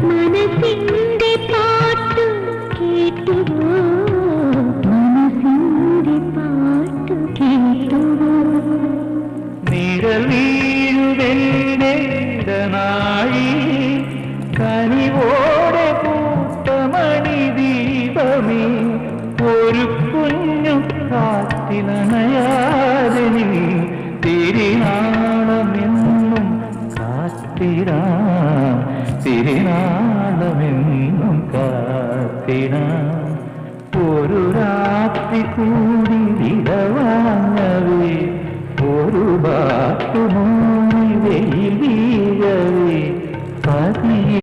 മനസ്സിന്റെ പാട്ട് കേട്ടുവോ മനസ്സിന്റെ പാട്ട് കേട്ടുവോ നിഴൽ വീഴുവെന്റെ നാഴി കനിവോടെ പൂത്തമണി ദീപമേ ഒരു കുഞ്ഞു കാറ്റിനണയാതെ നീ തിരിനാളമെന്നും കാത്തിടാം തിരിനാളമെന്നും കാത്തിടാം ഒരു രാത്രി കൂടി ഇടവാങ്ങവേ ഒരു ബാക്കി